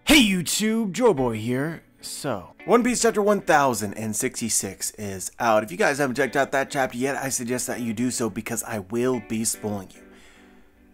Hey YouTube, Joeboy here. So, One Piece chapter 1066 is out. If you guys haven't checked out that chapter yet, I suggest that you do so because I will be spoiling you.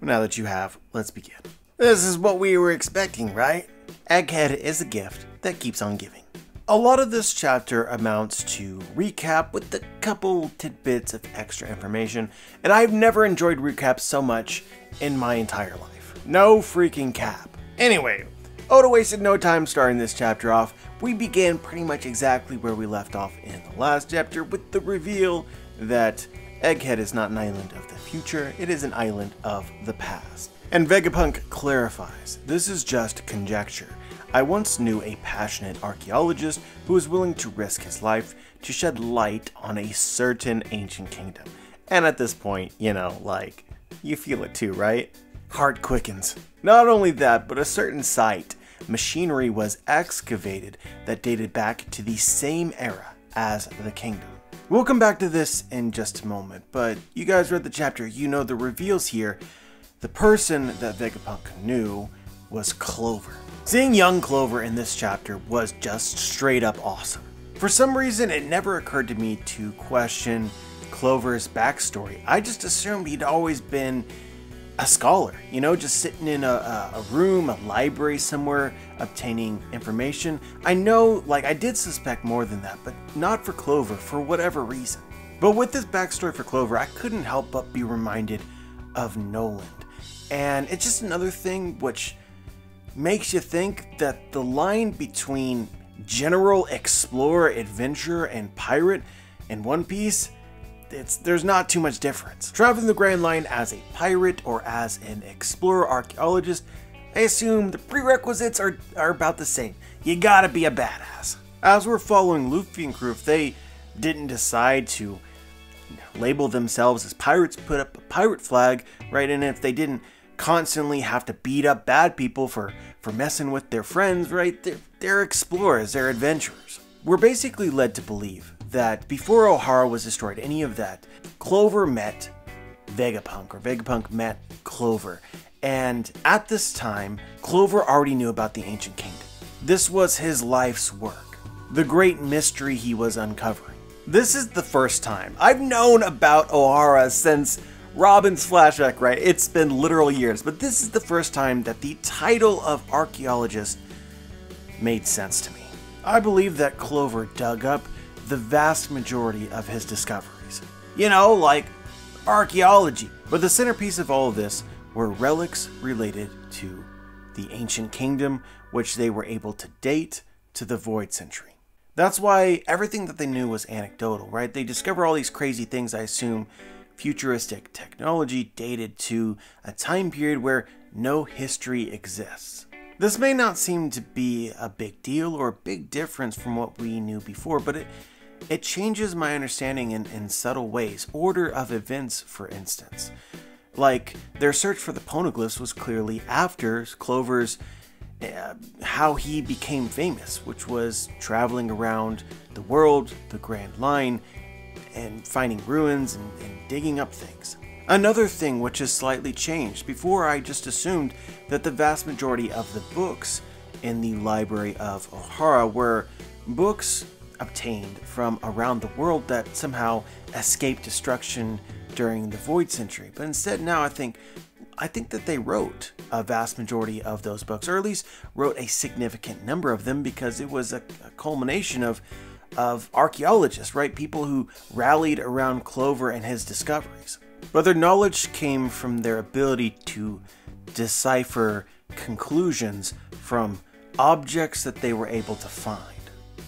Now that you have, let's begin. This is what we were expecting, right? Egghead is a gift that keeps on giving. A lot of this chapter amounts to recap with a couple tidbits of extra information, and I've never enjoyed recaps so much in my entire life. No freaking cap. Anyway, Oda wasted no time starting this chapter off. We began pretty much exactly where we left off in the last chapter with the reveal that Egghead is not an island of the future, it is an island of the past. And VEGAPUNK clarifies, this is just conjecture. I once knew a passionate archaeologist who was willing to risk his life to shed light on a certain ancient kingdom. And at this point, you know, like, you feel it too, right? Heart quickens. Not only that, but a certain site, machinery was excavated that dated back to the same era as the kingdom. We'll come back to this in just a moment, but you guys read the chapter, you know the reveals here. The person that VEGAPUNK knew was Clover. Seeing young Clover in this chapter was just straight up awesome. For some reason, it never occurred to me to question Clover's backstory. I just assumed he'd always been a scholar, you know, just sitting in a room, a library somewhere, obtaining information. I know, like, I did suspect more than that, but not for Clover, for whatever reason. But with this backstory for Clover, I couldn't help but be reminded of Noland. And it's just another thing which makes you think that the line between general explorer, adventurer, and pirate in One Piece, there's not too much difference. Traveling the Grand Line as a pirate or as an explorer archaeologist, I assume the prerequisites are about the same. You gotta be a badass. As we're following Luffy and crew, if they didn't decide to label themselves as pirates, put up a pirate flag, right? And if they didn't constantly have to beat up bad people for messing with their friends, right? They're explorers, they're adventurers. We're basically led to believe that before Ohara was destroyed, any of that, Clover met VEGAPUNK, or VEGAPUNK met Clover. And at this time, Clover already knew about the Ancient Kingdom. This was his life's work, the great mystery he was uncovering. This is the first time. I've known about Ohara since Robin's flashback, right? It's been literal years, but this is the first time that the title of archaeologist made sense to me. I believe that Clover dug up the vast majority of his discoveries. You know, like archaeology. But the centerpiece of all of this were relics related to the Ancient Kingdom, which they were able to date to the Void Century. That's why everything that they knew was anecdotal, right? They discover all these crazy things, I assume, futuristic technology dated to a time period where no history exists. This may not seem to be a big deal or a big difference from what we knew before, but it changes my understanding in subtle ways. Order of events, for instance. Like, their search for the poneglyphs was clearly after Clover's how he became famous, which was traveling around the world, the Grand Line, and finding ruins and digging up things. Another thing which has slightly changed. Before, I just assumed that the vast majority of the books in the library of Ohara were books obtained from around the world that somehow escaped destruction during the Void Century. But instead now I think that they wrote a vast majority of those books, or at least wrote a significant number of them, because it was a culmination of archaeologists, right? People who rallied around Clover and his discoveries. But their knowledge came from their ability to decipher conclusions from objects that they were able to find.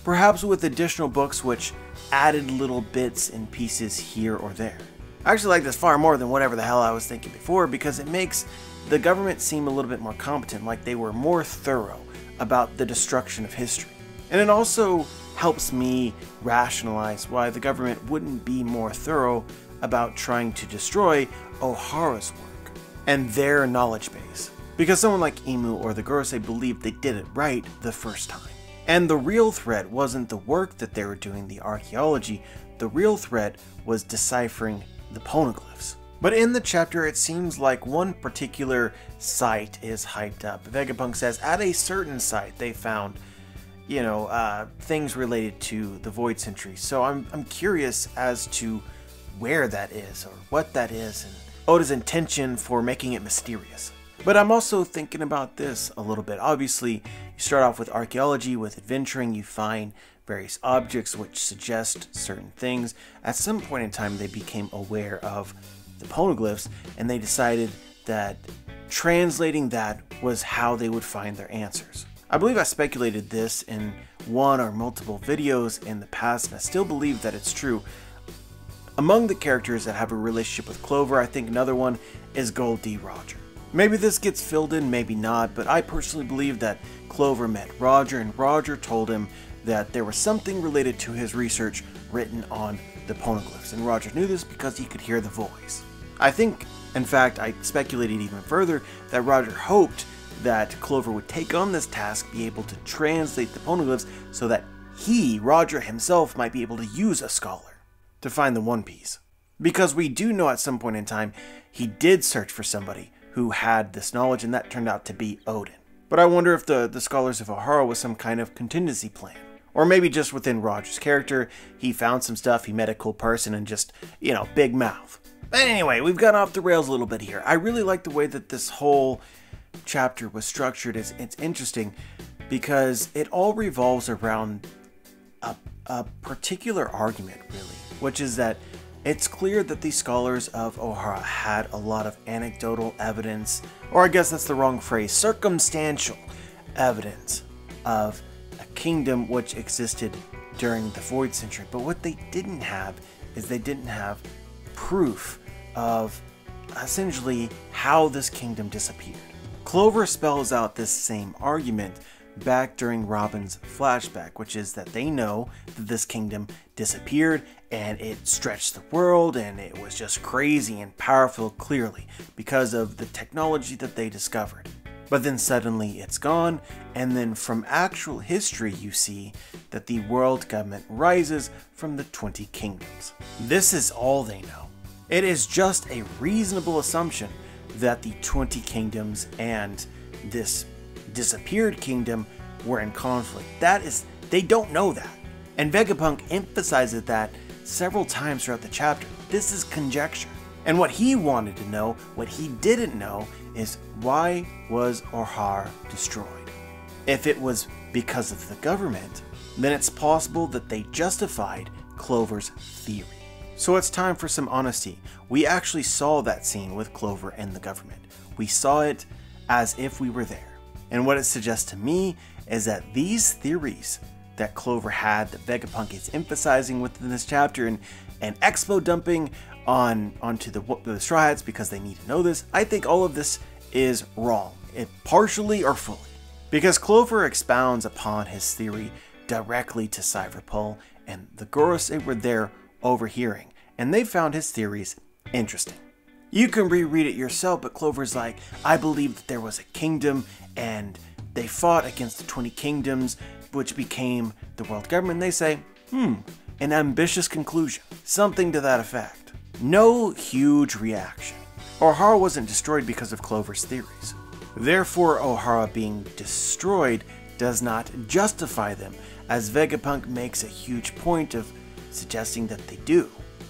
Perhaps with additional books which added little bits and pieces here or there. I actually like this far more than whatever the hell I was thinking before, because it makes the government seem a little bit more competent, like they were more thorough about the destruction of history. And it also helps me rationalize why the government wouldn't be more thorough about trying to destroy Ohara's work and their knowledge base. Because someone like Imu or the Gorosei believed they did it right the first time. And the real threat wasn't the work that they were doing, the archaeology. The real threat was deciphering the poneglyphs. But in the chapter, it seems like one particular site is hyped up. Vegapunk says at a certain site they found, things related to the Void Century. So I'm curious as to where that is or what that is and Oda's intention for making it mysterious. But I'm also thinking about this a little bit. Obviously, you start off with archaeology, with adventuring, you find various objects which suggest certain things. At some point in time, they became aware of the poneglyphs, and they decided that translating that was how they would find their answers. I believe I speculated this in one or multiple videos in the past, and I still believe that it's true. Among the characters that have a relationship with Clover, I think another one is Gold D. Roger. Maybe this gets filled in, maybe not, but I personally believe that Clover met Roger, and Roger told him that there was something related to his research written on the poneglyphs, and Roger knew this because he could hear the voice. I think, in fact, I speculated even further that Roger hoped that Clover would take on this task, be able to translate the poneglyphs so that he, Roger himself, might be able to use a scholar to find the One Piece. Because we do know at some point in time, he did search for somebody who had this knowledge, and that turned out to be Odin. But I wonder if the Scholars of Ohara was some kind of contingency plan. Or maybe just within Roger's character, he found some stuff, he met a cool person, and just, big mouth. But anyway, we've gone off the rails a little bit here. I really like the way that this whole chapter was structured. It's interesting because it all revolves around a particular argument, really, which is that it's clear that the Scholars of Ohara had a lot of anecdotal evidence, or I guess that's the wrong phrase, circumstantial evidence of a kingdom which existed during the Void Century. But what they didn't have is they didn't have proof of essentially how this kingdom disappeared. Clover spells out this same argument back during Robin's flashback, which is that they know that this kingdom disappeared and it stretched the world and it was just crazy and powerful, clearly, because of the technology that they discovered. But then suddenly it's gone, and then from actual history you see that the world government rises from the 20 kingdoms. This is all they know. It is just a reasonable assumption that the 20 kingdoms and this disappeared kingdom were in conflict. They don't know that. And Vegapunk emphasizes that several times throughout the chapter. This is conjecture. And what he wanted to know, what he didn't know, is why was Ohara destroyed? If it was because of the government, then it's possible that they justified Clover's theory. So it's time for some honesty. We actually saw that scene with Clover and the government. We saw it as if we were there. And what it suggests to me is that these theories that Clover had, that Vegapunk is emphasizing within this chapter, and expo dumping onto the Straw Hats because they need to know this, I think all of this is wrong, partially or fully. Because Clover expounds upon his theory directly to Cypherpole, and the Gorosei were there overhearing, and they found his theories interesting. You can reread it yourself, but Clover's like, I believe that there was a kingdom, and they fought against the 20 kingdoms, which became the world government. They say, an ambitious conclusion. Something to that effect. No huge reaction. Ohara wasn't destroyed because of Clover's theories. Therefore, Ohara being destroyed does not justify them, as Vegapunk makes a huge point of suggesting that they do,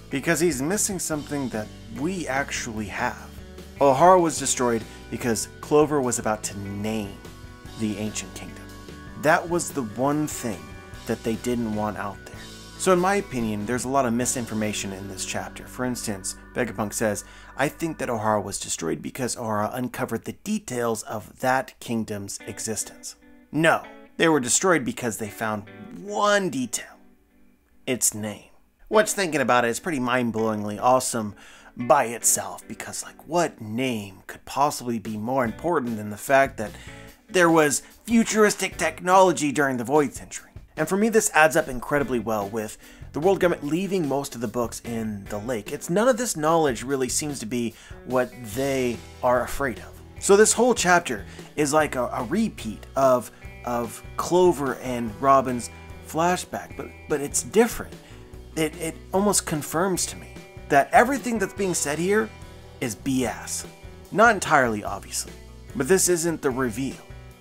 because he's missing something that we actually have. Ohara was destroyed because Clover was about to name the ancient kingdom. That was the one thing that they didn't want out there. So in my opinion, there's a lot of misinformation in this chapter. For instance, Vegapunk says, I think that Ohara was destroyed because Ohara uncovered the details of that kingdom's existence. No, they were destroyed because they found one detail. Its name. Which, thinking about it, is pretty mind-blowingly awesome by itself, because what name could possibly be more important than the fact that there was futuristic technology during the Void Century? And for me, this adds up incredibly well with the world government leaving most of the books in the lake. None of this knowledge really seems to be what they are afraid of. So this whole chapter is like a repeat of Clover and Robin's flashback, but it's different. It almost confirms to me that everything that's being said here is BS. Not entirely, obviously, but this isn't the reveal.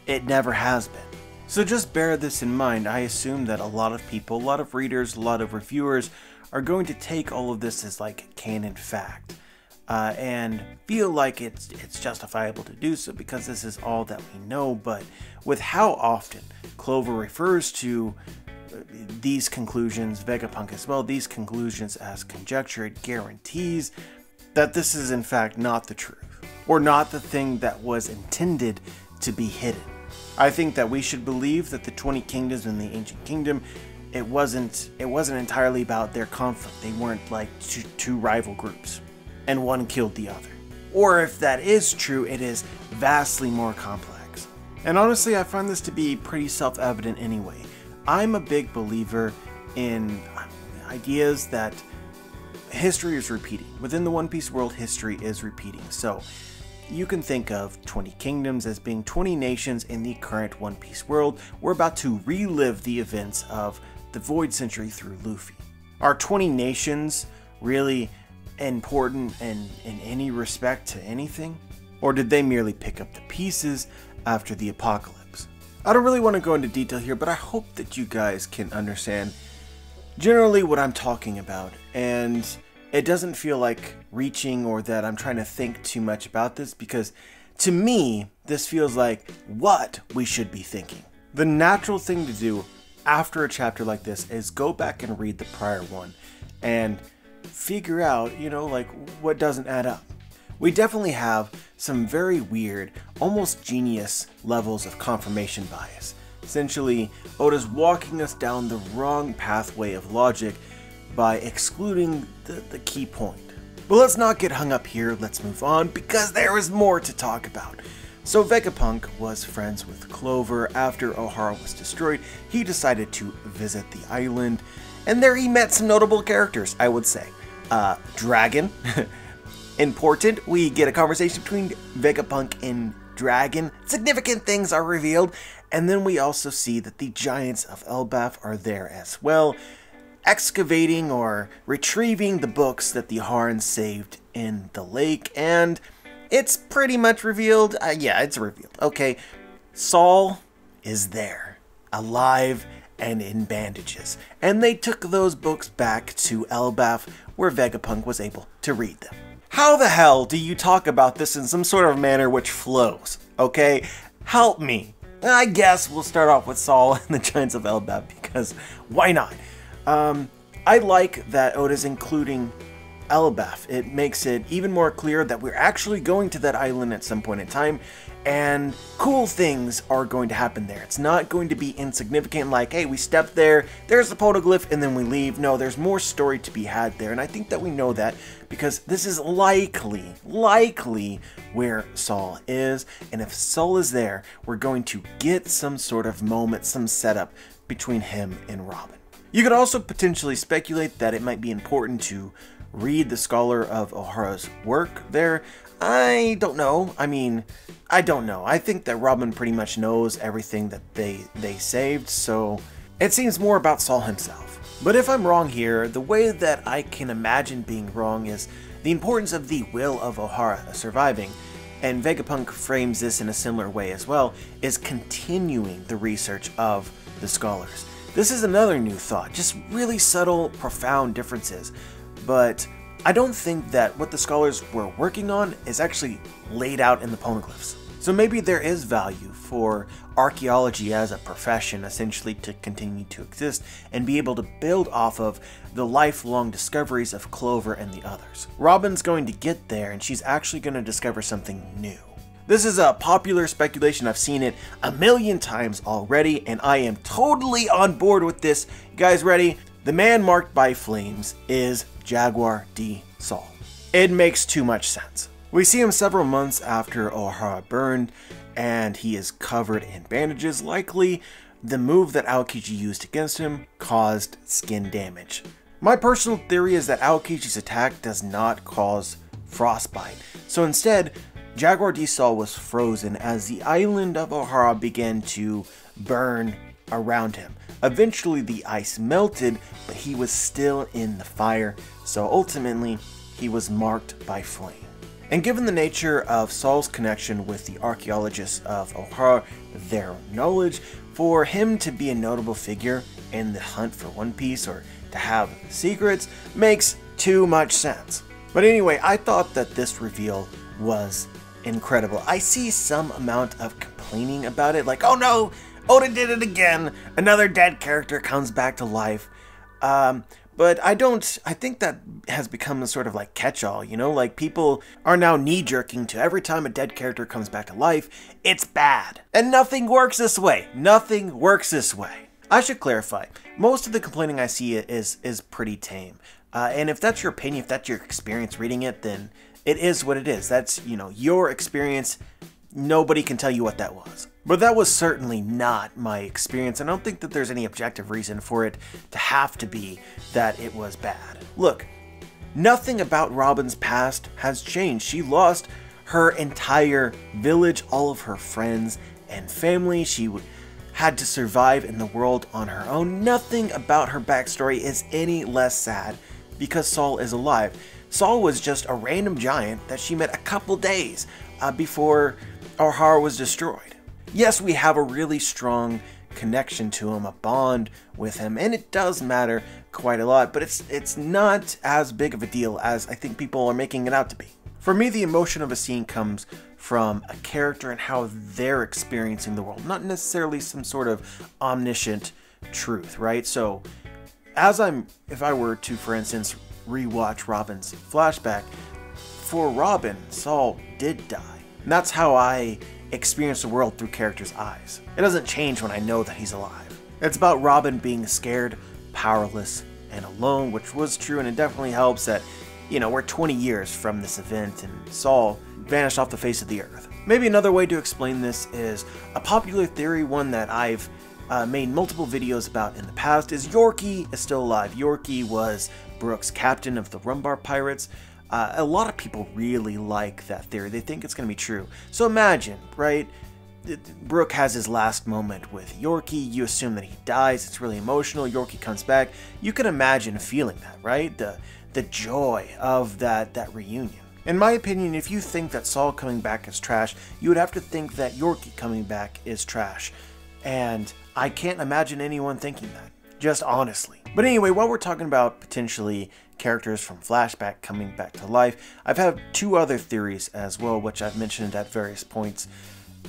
It never has been. So just bear this in mind. I assume that a lot of people, a lot of readers, a lot of reviewers are going to take all of this as like canon fact and feel like it's justifiable to do so because this is all that we know. But with how often Clover refers to these conclusions, Vegapunk as well, these conclusions as conjecture, it guarantees that this is in fact not the truth, or not the thing that was intended to be hidden. I think that we should believe that the 20 kingdoms in the ancient kingdom, it wasn't entirely about their conflict. They weren't like two rival groups, and one killed the other. Or if that is true, it is vastly more complex. And honestly, I find this to be pretty self-evident anyway. I'm a big believer in ideas that history is repeating. Within the One Piece world, history is repeating. So you can think of 20 kingdoms as being 20 nations in the current One Piece world. We're about to relive the events of the Void Century through Luffy. Are 20 nations really important in any respect to anything? Or did they merely pick up the pieces after the apocalypse? I don't really want to go into detail here, but I hope that you guys can understand generally what I'm talking about, and it doesn't feel like reaching or that I'm trying to think too much about this, because to me, this feels like what we should be thinking. The natural thing to do after a chapter like this is go back and read the prior one and figure out, like what doesn't add up. We definitely have some very weird, almost genius levels of confirmation bias. Essentially, Oda's walking us down the wrong pathway of logic by excluding the key point. But let's not get hung up here, let's move on, because there is more to talk about. So Vegapunk was friends with Clover. After Ohara was destroyed, he decided to visit the island, and there he met some notable characters, I would say. Dragon. Important, we get a conversation between Vegapunk and Dragon. Significant things are revealed, and then we also see that the Giants of Elbaf are there as well, excavating or retrieving the books that the Harn saved in the lake, and it's pretty much revealed. Yeah, it's revealed. Okay, Saul is there, alive and in bandages, and they took those books back to Elbaf, where Vegapunk was able to read them. How the hell do you talk about this in some sort of manner which flows? Okay, help me. I guess we'll start off with Saul and the Giants of Elbaf, because why not? I like that Oda's including Elbaf. It makes it even more clear that we're actually going to that island at some point in time, and cool things are going to happen there. It's not going to be insignificant like, hey, we stepped there, there's the poneglyph, and then we leave. No, there's more story to be had there, and I think that we know that because this is likely where Saul is, and if Saul is there, we're going to get some sort of moment, some setup between him and Robin. You could also potentially speculate that it might be important to read the Scholar of Ohara's work there. I don't know. I don't know. I think that Robin pretty much knows everything that they saved, so it seems more about Saul himself. But if I'm wrong here, the way that I can imagine being wrong is the importance of the will of Ohara surviving, and Vegapunk frames this in a similar way as well, is continuing the research of the scholars. This is another new thought, just really subtle, profound differences, but I don't think that what the scholars were working on is actually laid out in the poneglyphs. So maybe there is value for archaeology as a profession, essentially, to continue to exist and be able to build off of the lifelong discoveries of Clover and the others. Robin's going to get there, and she's actually going to discover something new. This is a popular speculation. I've seen it a million times already, and I am totally on board with this. You guys ready? The man marked by flames is Jaguar D. Saul. It makes too much sense. We see him several months after Ohara burned, and he is covered in bandages. Likely, the move that Aokiji used against him caused skin damage. My personal theory is that Aokiji's attack does not cause frostbite, so instead, Jaguar D. Saul was frozen as the island of Ohara began to burn around him. Eventually the ice melted, but he was still in the fire, so ultimately he was marked by flame. And given the nature of Saul's connection with the archaeologists of Ohara, their knowledge, for him to be a notable figure in the hunt for One Piece or to have secrets makes too much sense. But anyway, I thought that this reveal was incredible. I see some amount of complaining about it, like, oh no, Oda did it again, another dead character comes back to life. But I think that has become a sort of like catch-all, you know, like people are now knee-jerking to every time a dead character comes back to life, it's bad. And nothing works this way. Nothing works this way. I should clarify, most of the complaining I see is pretty tame. And if that's your opinion, if that's your experience reading it, then it is what it is. That's, you know, your experience. Nobody can tell you what that was. But that was certainly not my experience, and I don't think that there's any objective reason for it to have to be that it was bad. Look, nothing about Robin's past has changed. She lost her entire village, all of her friends and family. She had to survive in the world on her own. Nothing about her backstory is any less sad because Saul is alive. Saul was just a random giant that she met a couple days before Ohara was destroyed. Yes, we have a really strong connection to him, a bond with him, and it does matter quite a lot, but it's not as big of a deal as I think people are making it out to be. For me, the emotion of a scene comes from a character and how they're experiencing the world, not necessarily some sort of omniscient truth, right? So, if I were to, for instance, rewatch Robin's flashback, for Robin, Saul did die. And that's how I experience the world through characters' eyes. It doesn't change when I know that he's alive. It's about Robin being scared, powerless, and alone, which was true, and it definitely helps that, you know, we're 20 years from this event and Saul vanished off the face of the earth. Maybe another way to explain this is a popular theory, one that I've made multiple videos about in the past, is Yorkie is still alive. Yorkie was Brook's captain of the Rumbar Pirates. A lot of people really like that theory. They think it's going to be true. So imagine, right? Brook has his last moment with Yorkie. You assume that he dies. It's really emotional. Yorkie comes back. You can imagine feeling that, right? The joy of that reunion. In my opinion, if you think that Saul coming back is trash, you would have to think that Yorkie coming back is trash. And I can't imagine anyone thinking that, just honestly. But anyway, while we're talking about potentially characters from flashback coming back to life, I've had two other theories as well, which I've mentioned at various points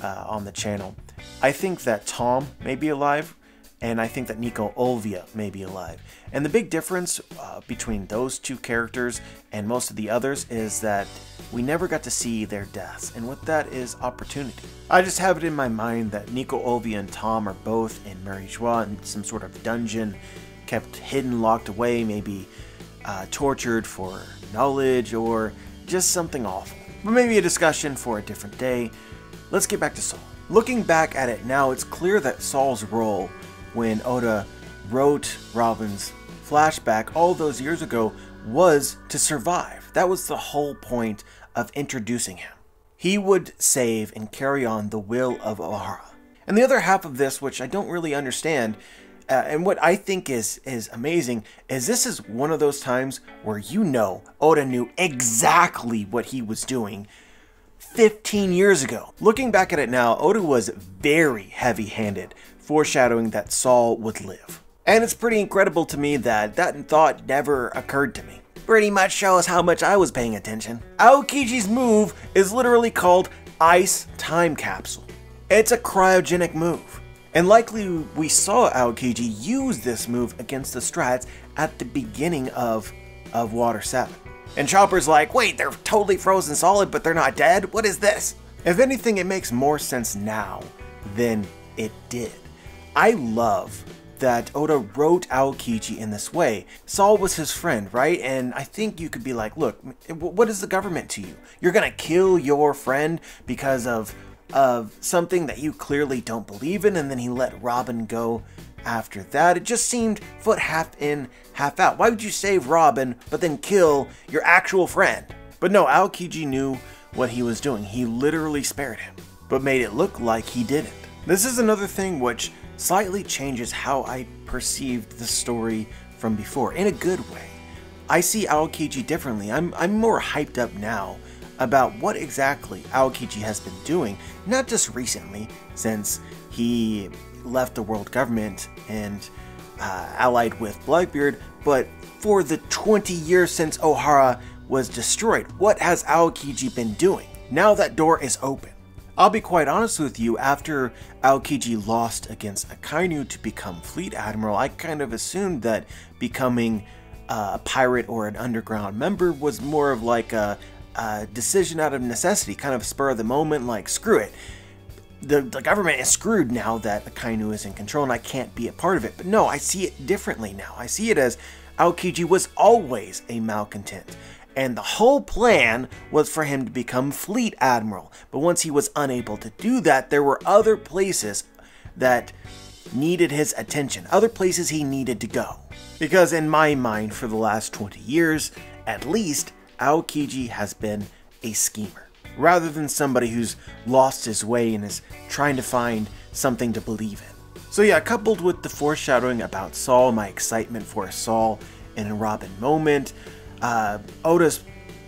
on the channel. I think that Tom may be alive, and I think that Nico Olvia may be alive. And the big difference between those two characters and most of the others is that we never got to see their deaths, and with that is opportunity. I just have it in my mind that Nico Olvia and Tom are both in Revujo in some sort of dungeon, kept hidden, locked away, maybe tortured for knowledge or just something awful. But maybe a discussion for a different day. Let's get back to Saul. Looking back at it now, it's clear that Saul's role when Oda wrote Robin's flashback all those years ago was to survive. That was the whole point of introducing him. He would save and carry on the will of Ohara. And the other half of this, which I don't really understand, and what I think is amazing, is this is one of those times where you know Oda knew exactly what he was doing 15 years ago. Looking back at it now, Oda was very heavy-handed, foreshadowing that Saul would live. And it's pretty incredible to me that that thought never occurred to me. Pretty much shows how much I was paying attention. Aokiji's move is literally called Ice Time Capsule. It's a cryogenic move. And likely we saw Aokiji use this move against the Strats at the beginning of Water 7. And Chopper's like, wait, they're totally frozen solid, but they're not dead? What is this? If anything, it makes more sense now than it did. I love that Oda wrote Aokiji in this way. Saul was his friend, right? And I think you could be like, look, what is the government to you? You're gonna kill your friend because of something that you clearly don't believe in, and then he let Robin go after that. It just seemed foot half in, half out. Why would you save Robin, but then kill your actual friend? But no, Aokiji knew what he was doing. He literally spared him, but made it look like he didn't. This is another thing which slightly changes how I perceived the story from before, in a good way. I see Aokiji differently. I'm more hyped up now about what exactly Aokiji has been doing, not just recently, since he left the world government and allied with Blackbeard, but for the 20 years since Ohara was destroyed. What has Aokiji been doing? Now that door is open. I'll be quite honest with you, after Aokiji lost against Akainu to become Fleet Admiral, I kind of assumed that becoming a pirate or an underground member was more of like a decision out of necessity, kind of spur of the moment, like screw it. The government is screwed now that Akainu is in control and I can't be a part of it. But no, I see it differently now. I see it as Aokiji was always a malcontent. And the whole plan was for him to become Fleet Admiral. But once he was unable to do that, there were other places that needed his attention. Other places he needed to go. Because in my mind, for the last 20 years, at least, Aokiji has been a schemer. Rather than somebody who's lost his way and is trying to find something to believe in. So yeah, coupled with the foreshadowing about Saul, my excitement for a Saul and Robin moment, Oda's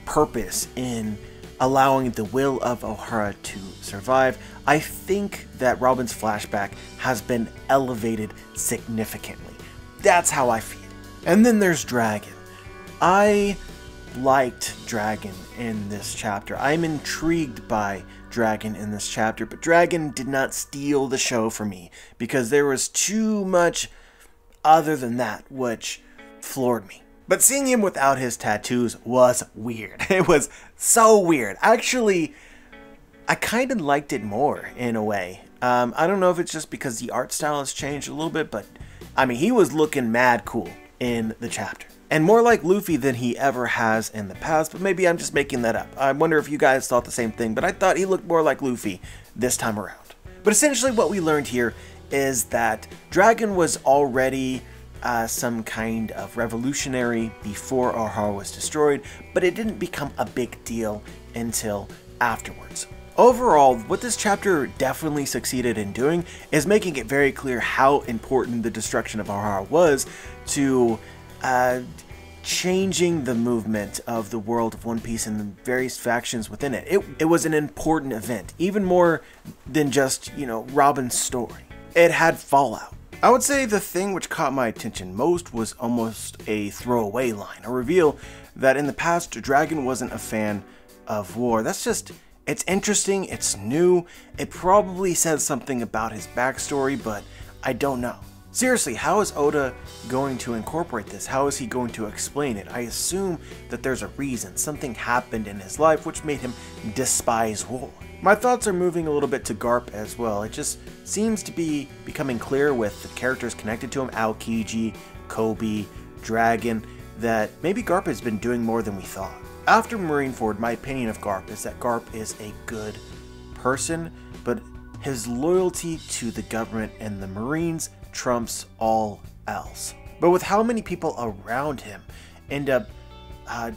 purpose in allowing the will of Ohara to survive, I think that Robin's flashback has been elevated significantly. That's how I feel. And then there's Dragon. I liked Dragon in this chapter. I'm intrigued by Dragon in this chapter, but Dragon did not steal the show for me because there was too much other than that which floored me. But seeing him without his tattoos was weird. It was so weird. Actually, I kind of liked it more in a way. I don't know if it's just because the art style has changed a little bit, but I mean, he was looking mad cool in the chapter. And more like Luffy than he ever has in the past, but maybe I'm just making that up. I wonder if you guys thought the same thing, but I thought he looked more like Luffy this time around. But essentially what we learned here is that Dragon was already some kind of revolutionary before Ohara was destroyed, but it didn't become a big deal until afterwards. Overall, what this chapter definitely succeeded in doing is making it very clear how important the destruction of Ohara was to changing the movement of the world of One Piece and the various factions within it. It was an important event, even more than just, Robin's story. It had fallout. I would say the thing which caught my attention most was almost a throwaway line, a reveal that in the past Dragon wasn't a fan of war. It's interesting, it's new, it probably says something about his backstory, but I don't know. Seriously, how is Oda going to incorporate this? How is he going to explain it? I assume that there's a reason. Something happened in his life which made him despise war. My thoughts are moving a little bit to Garp as well. It just seems to be becoming clear with the characters connected to him, Aokiji, Kobe, Dragon, that maybe Garp has been doing more than we thought. After Marineford, my opinion of Garp is that Garp is a good person, but his loyalty to the government and the Marines trumps all else. But with how many people around him end up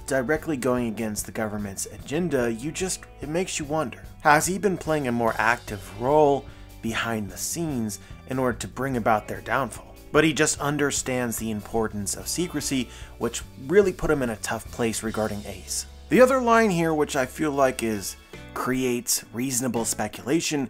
directly going against the government's agenda, it makes you wonder. Has he been playing a more active role behind the scenes in order to bring about their downfall? But he just understands the importance of secrecy, which really put him in a tough place regarding Ace. The other line here, which I feel like creates reasonable speculation,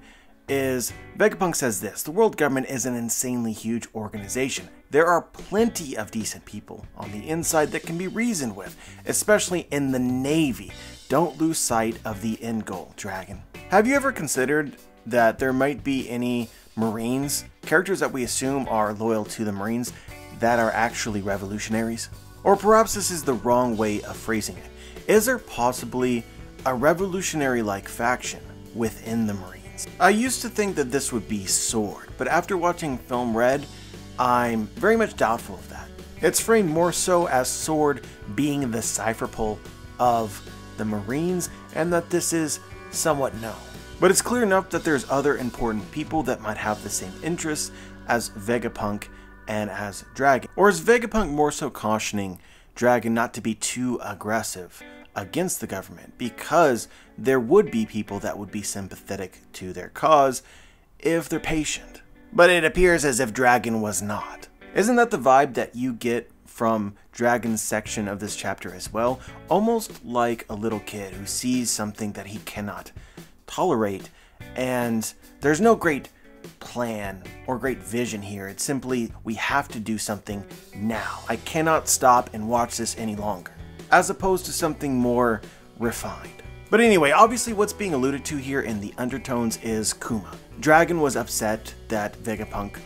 is Vegapunk says this: the world government is an insanely huge organization. There are plenty of decent people on the inside that can be reasoned with, especially in the Navy. Don't lose sight of the end goal, Dragon. Have you ever considered that there might be any Marines, characters that we assume are loyal to the Marines, that are actually revolutionaries? Or perhaps this is the wrong way of phrasing it. Is there possibly a revolutionary-like faction within the Marines? I used to think that this would be Sword, but after watching film Red, I'm very much doubtful of that. It's framed more so as Sword being the cipher pull of the Marines, and that this is somewhat known. But it's clear enough that there's other important people that might have the same interests as Vegapunk and as Dragon. Or is Vegapunk more so cautioning Dragon not to be too aggressive against the government, because there would be people that would be sympathetic to their cause if they're patient? But it appears as if Dragon was not. Isn't that the vibe that you get from Dragon's section of this chapter as well, almost like a little kid who sees something that he cannot tolerate, and there's no great plan or great vision here. It's simply, we have to do something now. I cannot stop and watch this any longer, as opposed to something more refined. But anyway, obviously what's being alluded to here in the undertones is Kuma. Dragon was upset that VEGAPUNK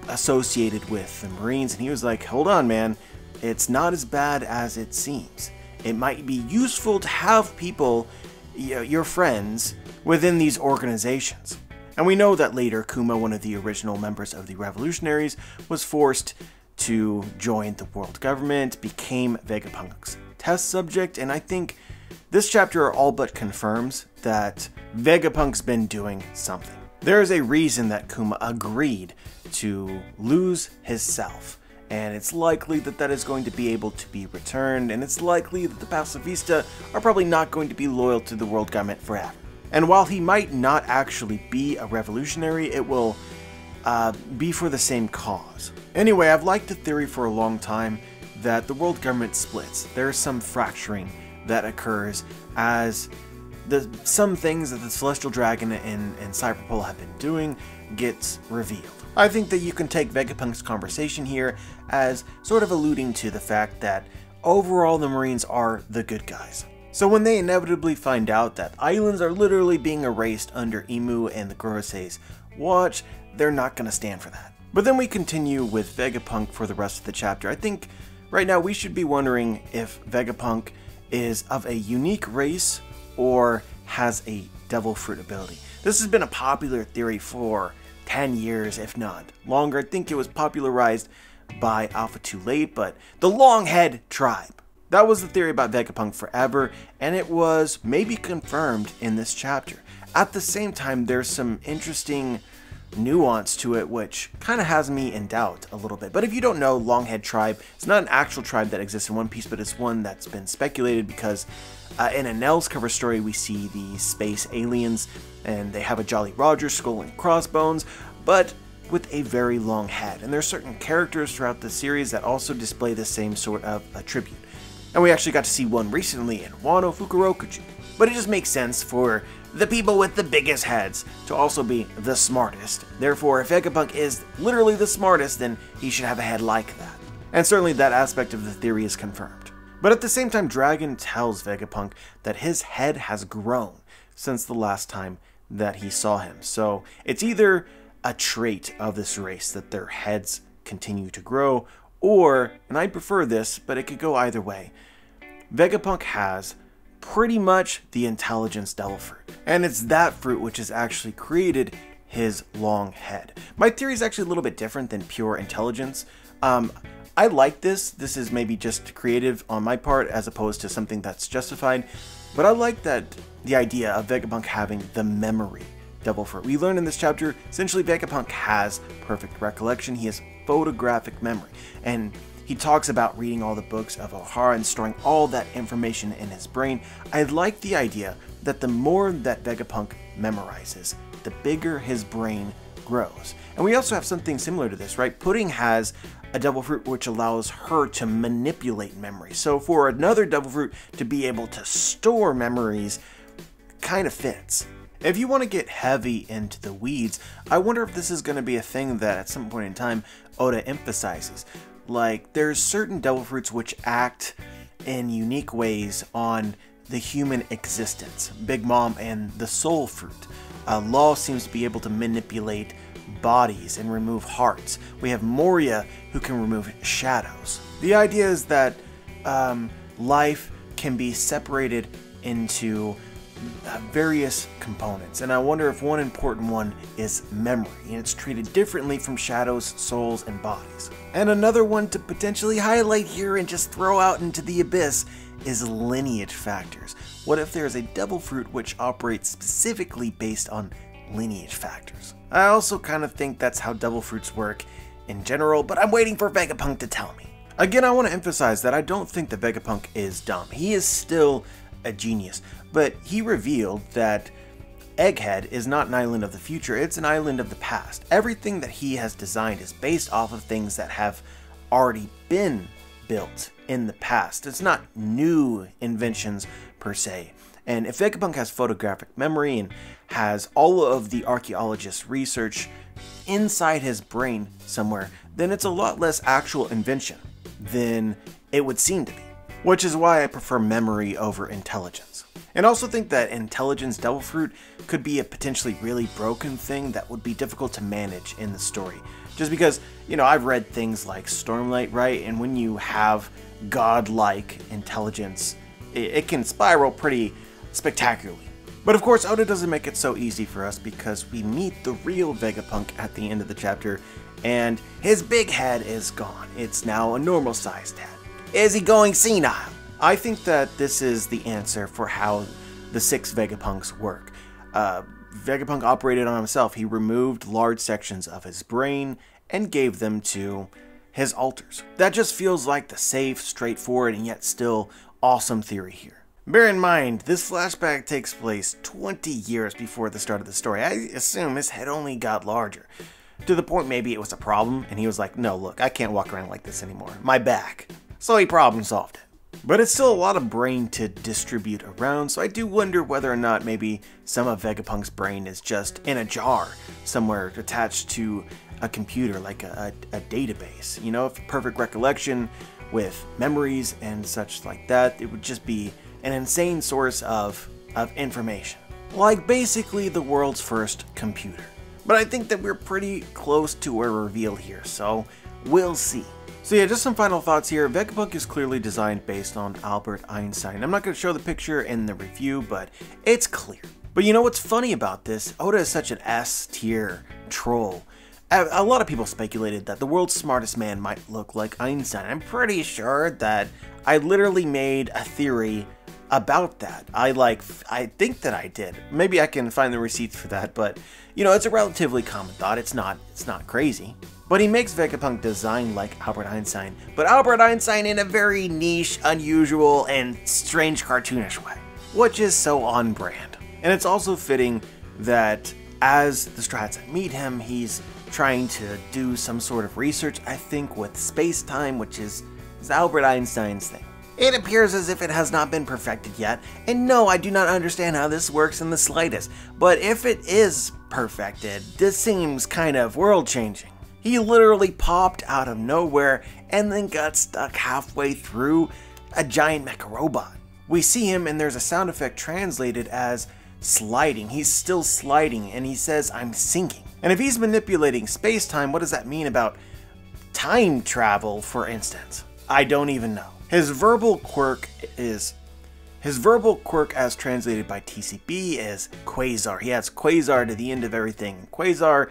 associated with the Marines, and he was like, hold on man, it's not as bad as it seems. It might be useful to have people, your friends, within these organizations. And we know that later Kuma, one of the original members of the revolutionaries, was forced to join the world government, became VEGAPUNK's test subject, and I think this chapter all but confirms that VEGAPUNK's been doing something. There is a reason that Kuma agreed to lose his self, and it's likely that that is going to be able to be returned, and it's likely that the Pacifista are probably not going to be loyal to the world government forever. And while he might not actually be a revolutionary, it will be for the same cause. Anyway, I've liked the theory for a long time that the world government splits. There's some fracturing that occurs as some things that the Celestial Dragon and Cyberpole have been doing gets revealed. I think that you can take VEGAPUNK's conversation here as sort of alluding to the fact that overall the Marines are the good guys. So when they inevitably find out that islands are literally being erased under Imu and the Gorosei's watch, they're not going to stand for that. But then we continue with VEGAPUNK for the rest of the chapter. I think right now we should be wondering if VEGAPUNK is of a unique race or has a devil fruit ability. This has been a popular theory for 10 years, if not longer. I think it was popularized by Alpha Too Late, but the Longhead tribe. That was the theory about VEGAPUNK forever, and it was maybe confirmed in this chapter. At the same time, there's some interesting nuance to it which kind of has me in doubt a little bit. But if you don't know, Longhead tribe, it's not an actual tribe that exists in One Piece, but it's one that's been speculated because in a Nell's cover story we see the space aliens, and they have a Jolly Roger skull and crossbones, but with a very long head. And there are certain characters throughout the series that also display the same sort of attribute. And we actually got to see one recently in Wano Fukurokuju. But it just makes sense for the people with the biggest heads to also be the smartest. Therefore, if VEGAPUNK is literally the smartest, then he should have a head like that. And certainly that aspect of the theory is confirmed. But at the same time, Dragon tells VEGAPUNK that his head has grown since the last time that he saw him. So it's either a trait of this race that their heads continue to grow, or, and I prefer this, but it could go either way, VEGAPUNK has pretty much the intelligence devil fruit. And it's that fruit which has actually created his long head. My theory is actually a little bit different than pure intelligence. I like this. This is maybe just creative on my part as opposed to something that's justified. But I like that the idea of VEGAPUNK having the memory devil fruit. We learn in this chapter, essentially VEGAPUNK has perfect recollection. He has photographic memory. And he talks about reading all the books of Ohara and storing all that information in his brain. I like the idea that the more that VEGAPUNK memorizes, the bigger his brain grows. And we also have something similar to this, right? Pudding has a devil fruit which allows her to manipulate memory. So for another devil fruit to be able to store memories kind of fits. If you want to get heavy into the weeds, I wonder if this is going to be a thing that at some point in time Oda emphasizes. Like, there's certain devil fruits which act in unique ways on the human existence. Big Mom and the soul fruit. Law seems to be able to manipulate bodies and remove hearts. We have Moria who can remove shadows. The idea is that life can be separated into various components, and I wonder if one important one is memory, and it's treated differently from shadows, souls, and bodies. And another one to potentially highlight here and just throw out into the abyss is lineage factors. What if there's a devil fruit which operates specifically based on lineage factors? I also kind of think that's how devil fruits work in general, but I'm waiting for VEGAPUNK to tell me. Again, I want to emphasize that I don't think that VEGAPUNK is dumb. He is still a genius, but he revealed that Egghead is not an island of the future, it's an island of the past. Everything that he has designed is based off of things that have already been built in the past. It's not new inventions per se. And if Vegapunk has photographic memory and has all of the archaeologist's research inside his brain somewhere, then it's a lot less actual invention than it would seem to be. Which is why I prefer memory over intelligence. And also think that intelligence devil fruit could be a potentially really broken thing that would be difficult to manage in the story. Just because, you know, I've read things like Stormlight, right? And when you have godlike intelligence, it can spiral pretty spectacularly. But of course, Oda doesn't make it so easy for us because we meet the real Vegapunk at the end of the chapter, and his big head is gone. It's now a normal-sized head. Is he going senile? I think that this is the answer for how the 6 Vegapunks work. Vegapunk operated on himself. He removed large sections of his brain and gave them to his alters. That just feels like the safe, straightforward, and yet still awesome theory here. Bear in mind, this flashback takes place 20 years before the start of the story. I assume his head only got larger. To the point maybe it was a problem, and he was like, no, look, I can't walk around like this anymore. My back. So he problem solved it. But it's still a lot of brain to distribute around, so I do wonder whether or not maybe some of Vegapunk's brain is just in a jar somewhere attached to a computer, like a database. You know, if perfect recollection with memories and such like that, it would just be an insane source of information. Like basically the world's first computer. But I think that we're pretty close to a reveal here, so we'll see. So yeah, just some final thoughts here. Vegapunk is clearly designed based on Albert Einstein. I'm not going to show the picture in the review, but it's clear. But you know what's funny about this? Oda is such an S-tier troll. A lot of people speculated that the world's smartest man might look like Einstein. I'm pretty sure that I literally made a theory about that. I think that I did. Maybe I can find the receipts for that, but you know, it's a relatively common thought. It's not crazy. But he makes Vegapunk design like Albert Einstein, but Albert Einstein in a very niche, unusual, and strange cartoonish way, which is so on brand. And it's also fitting that as the Strats meet him, he's trying to do some sort of research, I think, with space-time, which is Albert Einstein's thing. It appears as if it has not been perfected yet, and no, I do not understand how this works in the slightest, but if it is perfected, this seems kind of world-changing. He literally popped out of nowhere and then got stuck halfway through a giant mecha robot. We see him and there's a sound effect translated as sliding. He's still sliding and he says, I'm sinking. And if he's manipulating space-time, what does that mean about time travel, for instance? I don't even know. His verbal quirk as translated by TCB is Quasar. He adds Quasar to the end of everything. Quasar,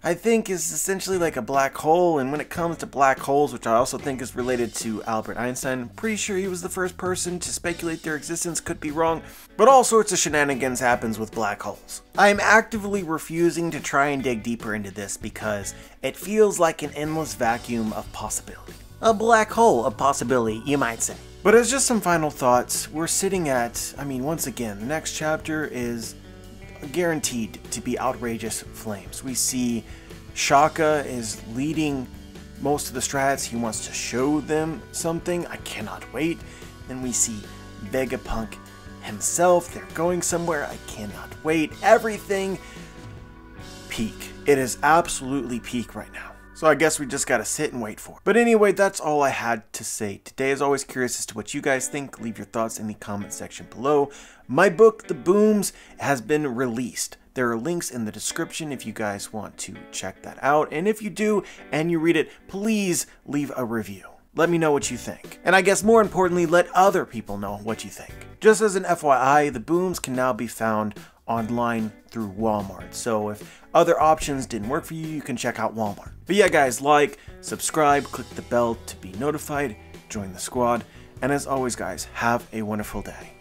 I think, is essentially like a black hole, and when it comes to black holes, which I also think is related to Albert Einstein, I'm pretty sure he was the first person to speculate their existence, could be wrong, but all sorts of shenanigans happens with black holes. I am actively refusing to try and dig deeper into this because it feels like an endless vacuum of possibility. A black hole of possibility, you might say. But as just some final thoughts, we're sitting at, once again, the next chapter is guaranteed to be outrageous flames. We see Shaka is leading most of the strats. He wants to show them something. I cannot wait. Then we see Vegapunk himself. They're going somewhere. I cannot wait. Everything peak. It is absolutely peak right now. So I guess we just gotta sit and wait for it. But anyway, that's all I had to say today. As always, curious as to what you guys think. Leave your thoughts in the comment section below. My book, The Booms, has been released. There are links in the description if you guys want to check that out. And if you do and you read it, please leave a review. Let me know what you think. And I guess more importantly, let other people know what you think. Just as an FYI, The Booms can now be found online through Walmart. So if other options didn't work for you, you can check out Walmart. But yeah, guys, like, subscribe, click the bell to be notified, join the squad, and as always, guys, have a wonderful day.